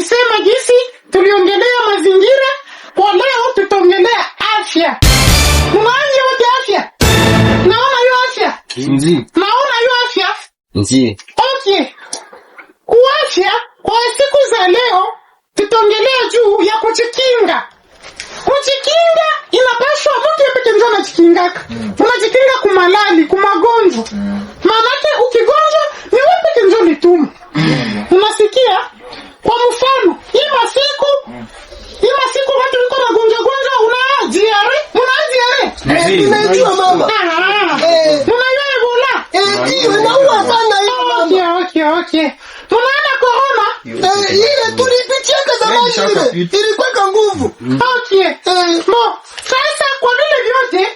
tulisema jinsi tuliongelea mazingira, kwa leo tutaongelea afya. Mwanzo wote afya. Naona hiyo afya. Naona hiyo afya. Okay. Afya kwa siku za leo tutaongelea juu ya kujikinga. Kujikinga inapaswa mtu yepeke ndio anajikingaka. Unajikinga kumalali, kumagonjwa. Maanake ukigonjwa ni wewe peke ndio unitumu. Unasikia? Kwa mfano, hii masiku watu wiko na gonjwa unajiare. Unajua mama. Unajua Ebola. Ndio inaua sana hiyo. Okay. Tunaona corona. Ile tulipitia zamani ile. Ilikuwa nguvu. Okay. Sasa kwa vile vyote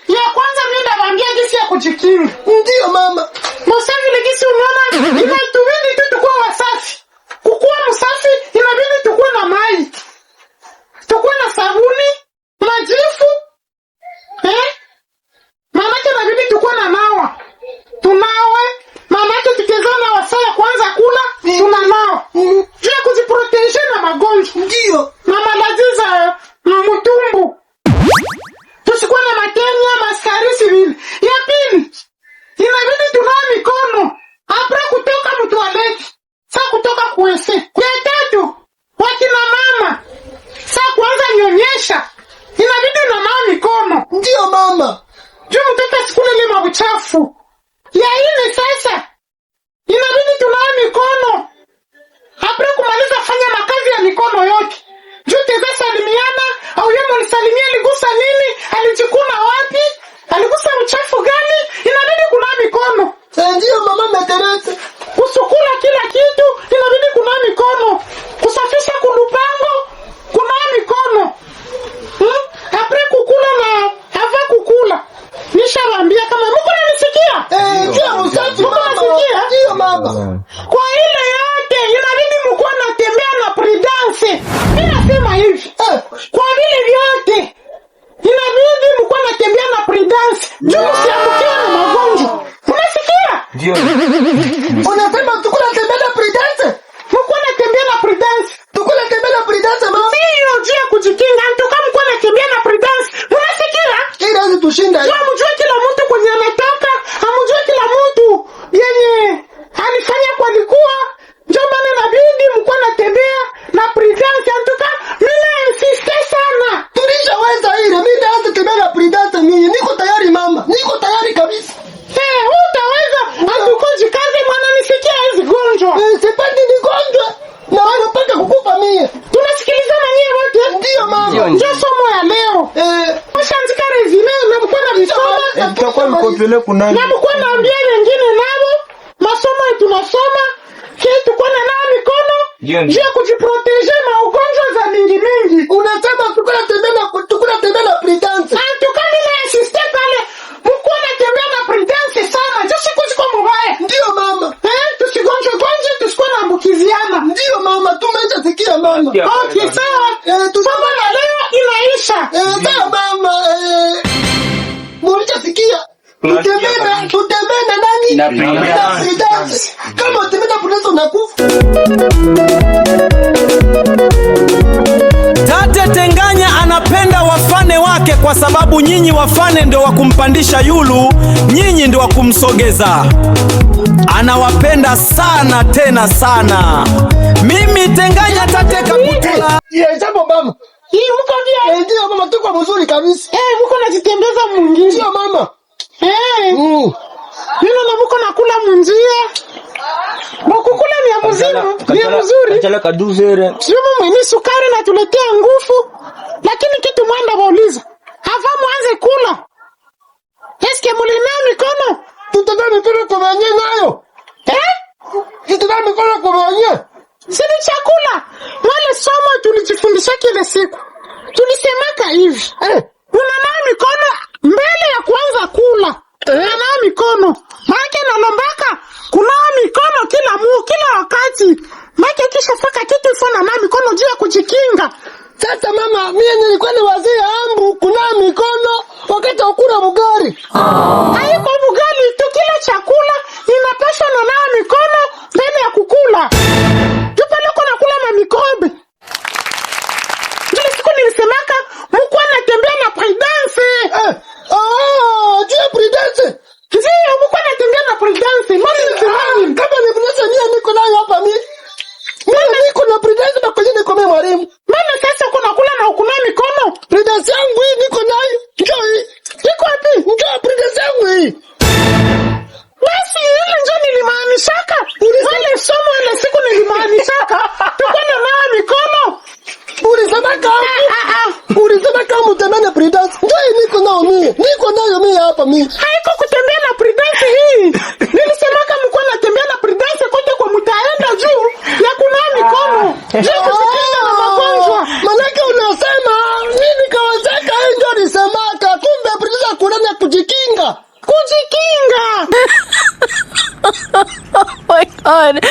ya kwanza mimi nawaambia jinsi ya kujikinga. Ndio mama. Sasa vile jinsi unaona inatubidi tu tukue wasafi. Kukuwa msafi inabidi tukue na maji. Tukue na sabuni, majifu. Maanake inabidi tukue na nawa. Tunawe, maanake tukiwezana wasaa kwanza kula, tunanawa. Juu ya kujiproteje na magonjwa. Ndio. Na maradhi za mtumbo. Tusikuwe na matenya, maskarisi vile. Ya pili, inabidi tunawe mikono. Apra kutoka mtoaleti. Saa kutoka kuwese. Ya tatu, wakina mama. Saa kuanza nyonyesha. Inabidi unanawa mikono. Ndio mama. Juu mtoto asikule ile mabuchafu. Ya ine sasa, inabidi tunawe mikono. Apra kumaliza fanya makazi ya mikono yote. Juu teza salimiana, au yemo alisalimia aligusa nini, alijikuna wapi, aligusa mchafu gani, inabidi kunawa mikono. Ndio mama Meterete. Kusukula kila kitu, inabidi kunawa mikono. Kusafisha kulupango, kunawa mikono. Apre kukula na hava kukula. Nishawaambia kama muko nanisikia? Ndio usafi mama. Ndio mama. Kwa ile yote inabidi mkuwa natembea na prudence. Mimi nasema hivi. Kwa vile vyote inabidi mkuwa natembea na prudence. Juu msiambukiwe na magonjwa. Unasikia? Ndio. Unasema tukula tembea na prudence? Mkuwa natembea na prudence. Tukula tembea na prudence mama. Sio juu ya kujikinga. Mtuka mkuwa natembea na prudence. Unasikia? Ili hazi tushinda. Juu mjue kila mtu kwenye anatoka. Amujue kila mtu yenye alifanya kwa likuwa. Ndio maana inabidi mkuwa natembea na prudence. Mtuka mimi insiste sana. Tulishaweza ile. Mimi naanza tembea na prudence mimi. Niko tayari mama. Niko tayari kabisa. Utaweza. Hatukujikaze mwana nisikia hizi gonjwa. Sipendi ni gonjwa. Na wewe paka kukufa mie. Tunasikilizana nyie wote? Ndio mama. Ndio somo ya leo. Ushaandika resume na mko na visoma. Tutakuwa mkopele kunani. Na mko naambia wengine nao masomo tunasoma. Tuko na nao mikono. Juu ya kujiproteje na ugonjwa za mingi. Unasema tukula tembea na prudence. Tukani na insiste pale. Mko natembea na prudence sana. Juu siku ziko mbaya. Ndio mama. Tusigonjwe, tusikuwe na ambukiziana. Ndio mama, tumeshasikia mama. Okay, sawa. Somo la leo inaisha. Sawa mama. Mulishasikia. Tutembee na nani? Na prudence. Kama utembea na prudence unakufa. Tate Tenganya anapenda wafane wake kwa sababu nyinyi wafane ndio wa kumpandisha yulu, nyinyi ndio wa kumsogeza. Anawapenda sana tena sana. Mimi Tenganya Tate Kaputula. Jambo mama. Hii mko ndio? Ndio mama, tuko mzuri kabisa. Mko najitembeza mwingine. Ndio mama. Nino na mko nakula munjia. Mkukula ni ya muzimu, ni ya mzuri. Achala kaduzere. Sio mimi sukari na tuletea nguvu. Lakini kitu mwanda wauliza. Hava mwanze kula. Eske mulinao mikono? Tutadana mikono kwa wenyewe nayo. Tutadana mikono kwa wenyewe. Sini chakula. Wale somo tulijifundisha kile siku. Tulisemaka hivi. Unanawa mikono mbele ya kuanza kula. Unanawa mikono. Maana nalombaka kunawa mikono kila wakati. Maana kisha faka kitu ifana na mikono juu ya kujikinga. Sasa mama, mimi nilikuwa ni wazee ambu kunawa mikono wakati ukula bugari. Haiko bugari tu, kila chakula inapaswa na nawa mikono mbele ya kukula. mikobe. Ile siku nilisemaka mko anatembea na Prudence. Je, Prudence? Ndio mko anatembea na Prudence. Mimi nisemani kama ni Prudence mimi niko nayo hapa mimi. Mimi niko na Prudence na kwenye niko mimi mwalimu. Mama sasa kuna kula na ukuna mikono. Prudence yangu hii niko nayo. Njoo hii. Iko wapi? Njoo Prudence yangu hii. Basi ile njoo nilimaanishaka. Wale somo ile siku nilimaanishaka. Tuko na nawa mikono. Ulisema kama mtemene Prudence. Njoo hii niko nayo mimi. Niko nayo mimi hapa mimi. Haiko kutembea na Prudence hii. Nilisema kama mko anatembea na Prudence kote kwa mtaenda juu ya kunawa mikono. Njoo kusikinga na magonjwa. Manake unasema nini kawazeka hii ndio nisemaka. Kumbe Prudence kuna na kujikinga. Kujikinga. Oh my God.